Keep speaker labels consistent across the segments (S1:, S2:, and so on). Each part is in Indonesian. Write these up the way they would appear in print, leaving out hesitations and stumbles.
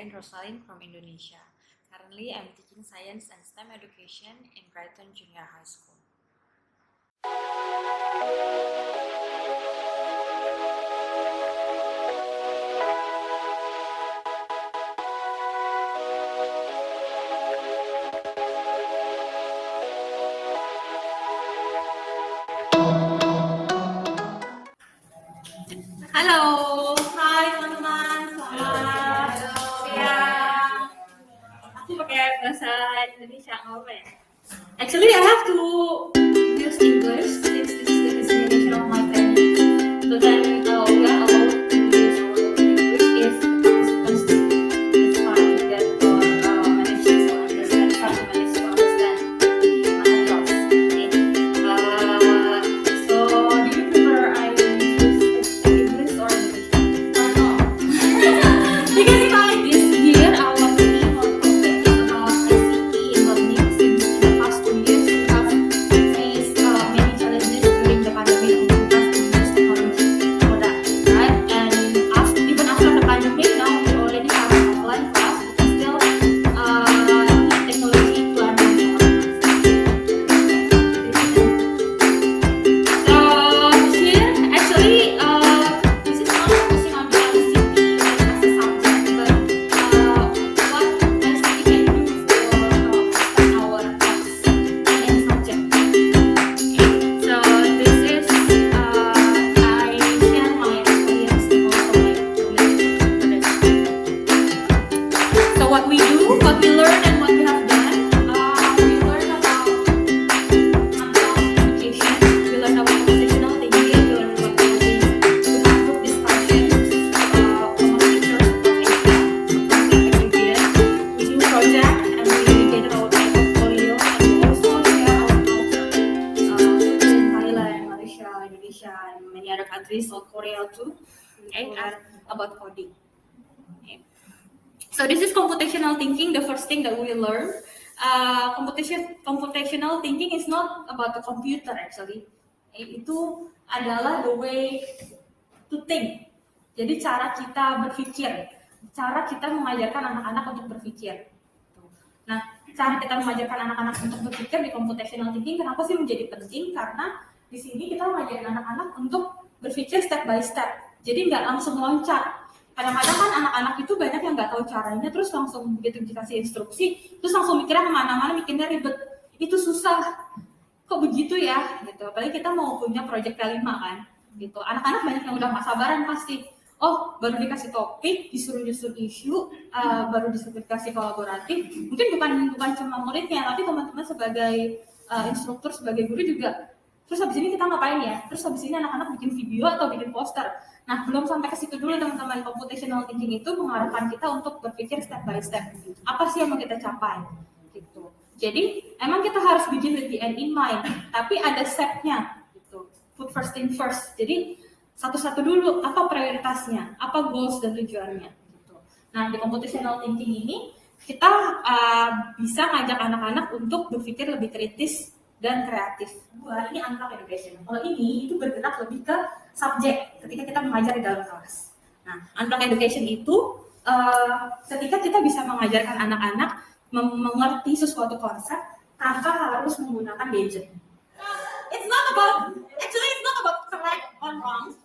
S1: Jane Rosaline from Indonesia. Currently, I'm teaching science and STEM education in Brighton Junior High School. Halo, hai teman-teman, selamat siang. Aku pakai bahasa Indonesia, nggak apa ya? Actually, I have to use English since this is the destination of my training. So then, we are allowed to use our English if the participants is hard to get or manage to understand, hard to manage to understand materials. Okay. So do you prefer I use English or English? Or no? Because if I like this here, our theme or topic is about ICT in learning since in the past 2 years we have faced many challenges during the pandemic and we have to use technology for that, right? And even after the pandemic, now we already have an offline class, but still need technology to learn. So here, actually, this is not focusing on the ICT as a subject, but what ICT can do for our class and subject. So this is I share my experience and also my knowledge for this. So what we do, what we learn, and what we have done, we learn about education, we learn about positional thinking, we learn about coding, we have group discussions from our teachers about experience. We do project and we gather our portfolio and we also share our culture in Thailand, Malaysia, Indonesia, and many other countries, South Korea too, okay, and about coding. Okay. So this is computational thinking, the first thing that we learn. Computational thinking is not about the computer actually. Itu adalah the way to think. Jadi cara kita berpikir, cara kita mengajarkan anak-anak untuk berpikir. Nah, cara kita mengajarkan anak-anak untuk berpikir di computational thinking kenapa sih menjadi penting? Karena di sini kita mengajarkan anak-anak untuk berpikir step by step. Jadi nggak langsung loncat. Kadang-kadang kan anak-anak itu banyak yang nggak tahu caranya, terus langsung begitu dikasih instruksi, terus langsung mikirnya kemana-mana, bikinnya ribet. Itu susah. Kok begitu ya? Gitu. Apalagi kita mau punya project K5 kan. Gitu. Anak-anak banyak yang udah nggak sabaran pasti. Oh, baru dikasih topik, disuruh nyusun isu, baru dikasih kolaboratif. Mungkin bukan cuma muridnya, tapi teman-teman sebagai instruktur, sebagai guru juga. Terus habis ini kita ngapain ya? Terus habis ini anak-anak bikin video atau bikin poster. Nah, belum sampai ke situ dulu teman-teman. Computational thinking itu mengarahkan kita untuk berpikir step by step. Apa sih yang mau kita capai? Gitu. Jadi, emang kita harus begin with the end in mind, tapi ada step-nya. Gitu. Put first thing first. Jadi, satu-satu dulu, apa prioritasnya, apa goals dan tujuannya. Gitu. Nah, di computational thinking ini, kita bisa ngajak anak-anak untuk berpikir lebih kritis dan kreatif. Wah, ini unlock education. Kalau ini itu bergerak lebih ke subjek ketika kita mengajar di dalam kelas. Nah, unlock education itu ketika kita bisa mengajarkan anak-anak mengerti sesuatu konsep tanpa harus menggunakan gadget. It's not about correct or wrong.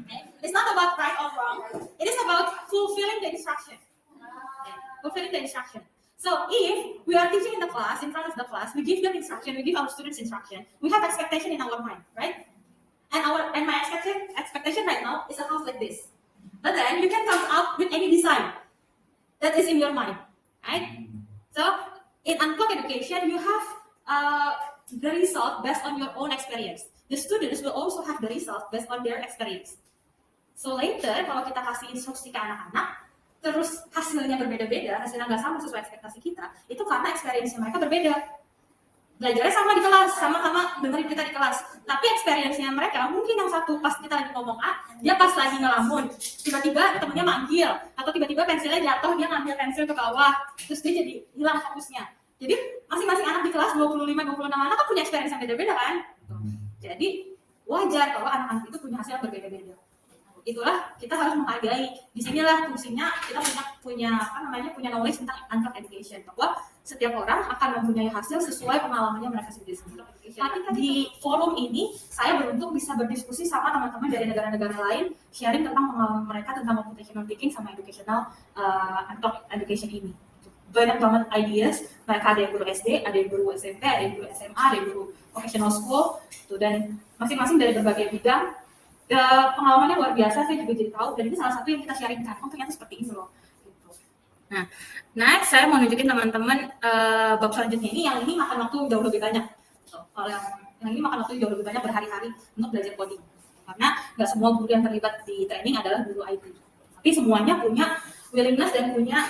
S1: Okay? It's not about right or wrong. It is about fulfilling the instruction. Okay? Fulfilling the instruction. So if we are teaching in the class, in front of the class, we give them instruction, we give our students instruction, we have expectation in our mind, right? And my expectation right now is a house like this. But then you can come up with any design that is in your mind, right? So in Unlock Education, you have the result based on your own experience. The students will also have the result based on their experience. So later, kalau kita kasih instruksi ke anak-anak, terus hasilnya berbeda-beda, hasilnya nggak sama sesuai ekspektasi kita, itu karena experience mereka berbeda. Belajarnya sama di kelas, sama-sama dengerin kita di kelas, tapi experience-nya mereka, mungkin yang satu pas kita lagi ngomong A, dia pas lagi ngelamun, tiba-tiba temennya manggil, atau tiba-tiba pensilnya jatuh, dia ngambil pensil ke bawah, terus dia jadi hilang fokusnya. Jadi masing-masing anak di kelas, 25-26 anak kan punya experience yang beda-beda kan? Jadi wajar kalau anak-anak itu punya hasil yang berbeda-beda. itulah kita harus menghargai. Disinilah fungsinya kita punya knowledge tentang unlock education, bahwa setiap orang akan mempunyai hasil sesuai pengalamannya mereka sendiri. Tapi di forum ini saya beruntung bisa berdiskusi sama teman-teman dari negara-negara lain, sharing tentang pengalaman mereka tentang computational thinking sama educational unlock education ini. Banyak banget ideas, mereka ada yang guru SD, ada yang guru SMP, ada yang guru SMA, ada yang guru vocational school, dan masing-masing dari berbagai bidang. Pengalamannya luar biasa, saya juga jadi tahu, dan ini salah satu yang kita sharingkan, ternyata seperti ini loh. Gitu. Nah, next saya mau nunjukin teman-teman bab selanjutnya yang ini makan waktu jauh lebih banyak. Kalau yang ini makan waktu jauh lebih banyak berhari-hari untuk belajar coding, karena nggak semua guru yang terlibat di training adalah guru IT, tapi semuanya punya willingness dan punya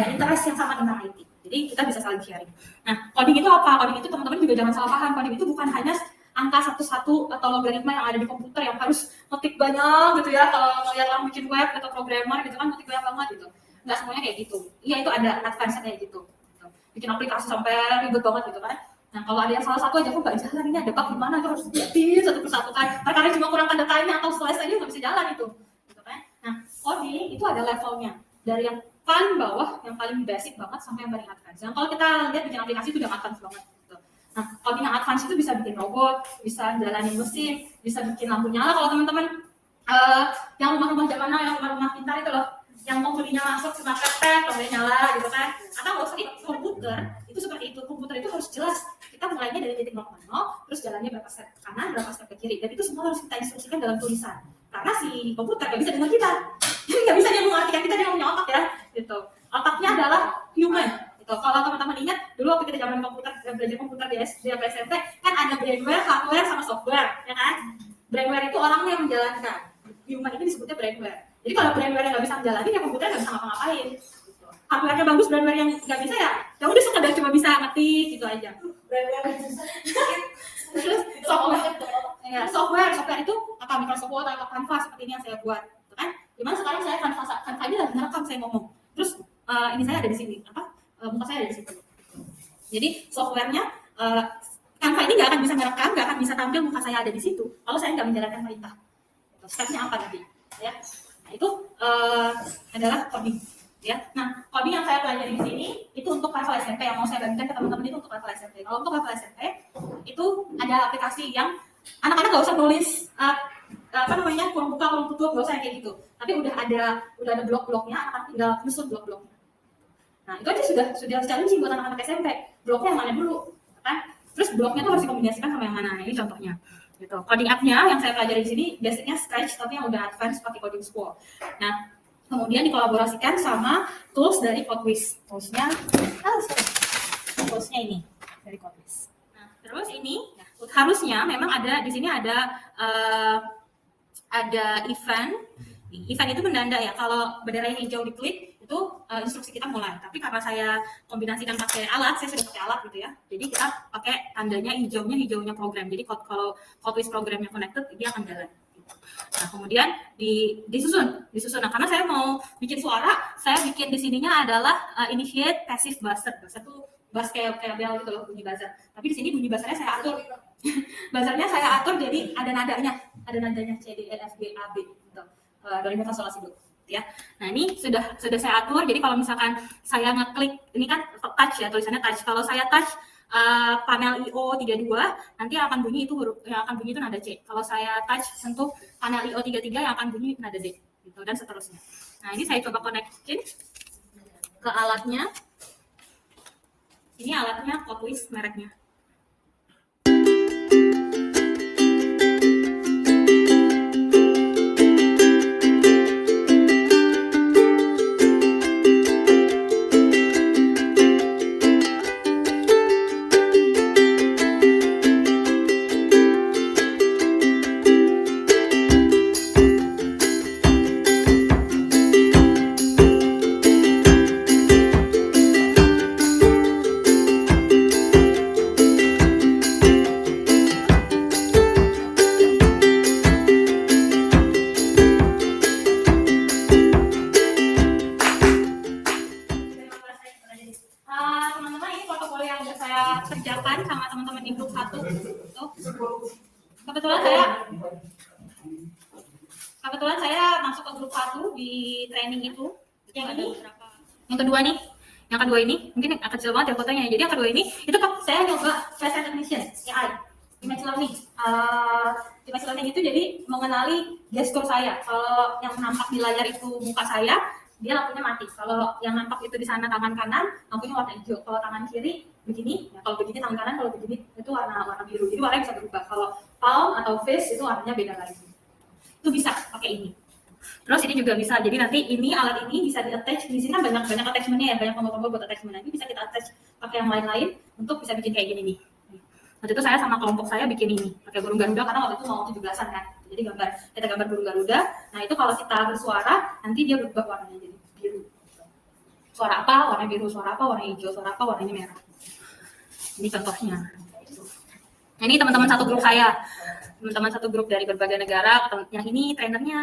S1: interest yang sama dengan IT. Jadi kita bisa saling sharing. Nah, coding itu apa? Coding itu teman-teman juga jangan salah paham. Coding itu bukan hanya angka satu-satu atau logaritma yang ada di komputer yang harus ngetik banyak gitu ya. Kalau ngeliat orang bikin web atau programmer gitu kan ngetik banyak banget gitu. Nggak semuanya kayak gitu. Iya, itu ada advance kayak gitu. Bikin aplikasi sampai ribet banget gitu kan. Nah, kalau ada yang salah satu aja kok nggak jalan, ini ada bug gimana, harus diatin satu persatu kan. Karena cuma kurang tanda tanya atau slash aja nggak bisa jalan itu. Gitu kan. Nah, coding itu ada levelnya. Dari yang paling bawah, yang paling basic banget sampai yang paling advance. Yang kalau kita lihat bikin aplikasi itu udah advance banget. Gitu. Nah, coding yang advance itu bisa bikin robot, bisa jalanin mesin, bisa bikin lampu nyala. Kalau teman-teman yang rumah-rumah zaman now, yang rumah-rumah pintar itu loh, yang penghuninya masuk cuma tap lampunya nyala gitu kan. Atau nggak usah di komputer, itu seperti itu. Komputer itu harus jelas. Kita mulainya dari titik 0,0, terus jalannya berapa step ke kanan, berapa step ke kiri. Dan itu semua harus kita instruksikan dalam tulisan. Karena si komputer nggak bisa dengar kita. Nggak bisa dia mengartikan kita, dia punya otak ya, gitu. Otaknya adalah human, gitu. Kalau teman-teman ingat dulu waktu kita zaman komputer, belajar komputer di SD atau SMP, kan ada brainware, hardware, sama software, ya kan? Brainware itu orangnya yang menjalankan, human ini disebutnya brainware. Jadi kalau brainware nggak bisa menjalani, ya komputer nggak bisa ngapa-ngapain. Gitu. Hardware-nya bagus, brainware yang nggak bisa ya udah sekedar cuma bisa ngetik gitu aja. Brainware terus software itu apa, Microsoft Word atau Canva seperti ini yang saya buat, gitu kan? Gimana sekarang saya Canva ini lagi ngerekam saya ngomong, terus ini saya ada di sini, muka saya ada di situ. Jadi softwarenya Canva ini nggak akan bisa ngerekam, nggak akan bisa tampil muka saya ada di situ kalau saya nggak menjalankan perintah. Stepnya apa nanti? Ya, nah itu adalah coding. Ya, nah coding yang saya pelajari di sini itu untuk level SMP, yang mau saya bagikan ke teman-teman itu untuk level SMP. Kalau untuk level SMP itu ada aplikasi yang anak-anak nggak usah nulis kurung buka, kurung tutup, nggak usah kayak gitu. Tapi udah ada blok-bloknya, anak-anak tinggal nyusun blok-bloknya. Nah itu aja sudah challenging buat anak-anak SMP. Bloknya yang mana dulu, kan? Terus bloknya tuh harus dikombinasikan sama yang mana. Ini contohnya. Gitu. Coding app-nya yang saya pelajari di sini basicnya Scratch, tapi yang udah advance pakai Coding School. Nah kemudian dikolaborasikan sama tools dari CodeWiz. Toolsnya ini dari CodeWiz. Nah, terus ini harusnya memang ada di sini ada event. Event itu menanda ya. Kalau bendera yang hijau diklik itu instruksi kita mulai. Tapi karena saya kombinasikan pakai alat, saya sudah pakai alat gitu ya. Jadi kita pakai tandanya hijaunya program. Jadi kalau CodeWiz programnya connected, dia akan jalan. Nah, kemudian disusun. Nah, karena saya mau bikin suara, saya bikin di sininya adalah initiate passive buzzer. Buzzer itu buzz kayak bell gitu loh, bunyi buzzer. Tapi di sini bunyi buzzernya saya atur. Buzzernya saya atur jadi ada nadanya C, D, E, F, G, A, B gitu. Dari muka solasi dulu ya. Nah, ini sudah saya atur. Jadi kalau misalkan saya ngeklik, ini kan touch ya, tulisannya touch. Kalau saya touch panel IO32 nanti akan bunyi itu nada C. Kalau saya touch sentuh panel IO33 yang akan bunyi nada D gitu, dan seterusnya. Nah, ini saya coba connectin ke alatnya. Ini alatnya CodeWiz mereknya. Kebetulan saya masuk ke grup 1 di training itu. Yang ini, yang kedua nih, yang kedua ini mungkin kecil banget ya fotonya. Jadi yang kedua ini itu saya nyoba face recognition AI, image learning. Image learning itu jadi mengenali gestur saya. Kalau yang nampak di layar itu muka saya, dia lampunya mati. Kalau yang nampak itu di sana tangan kanan, lampunya warna hijau. Kalau tangan kiri begini, ya, kalau begini tangan kanan, kalau begini itu warna biru. Jadi warnanya bisa berubah. Kalau palm atau face itu warnanya beda lagi. Itu bisa pakai ini. Terus ini juga bisa, jadi nanti ini alat ini bisa di-attach, di sini kan banyak attachment-nya ya, banyak tombol-tombol buat attachment. Ini bisa kita attach pakai yang lain-lain untuk bisa bikin kayak gini nih. Waktu itu saya sama kelompok saya bikin ini, pakai burung garuda karena waktu itu mau 17-an kan. Jadi kita gambar burung garuda. Nah itu kalau kita bersuara, nanti dia berubah warnanya jadi biru. Suara apa, warna biru, suara apa, warna hijau, suara apa, warnanya merah. Ini contohnya. Nah, ini teman-teman satu grup saya. Teman-teman satu grup dari berbagai negara, yang ini trainernya.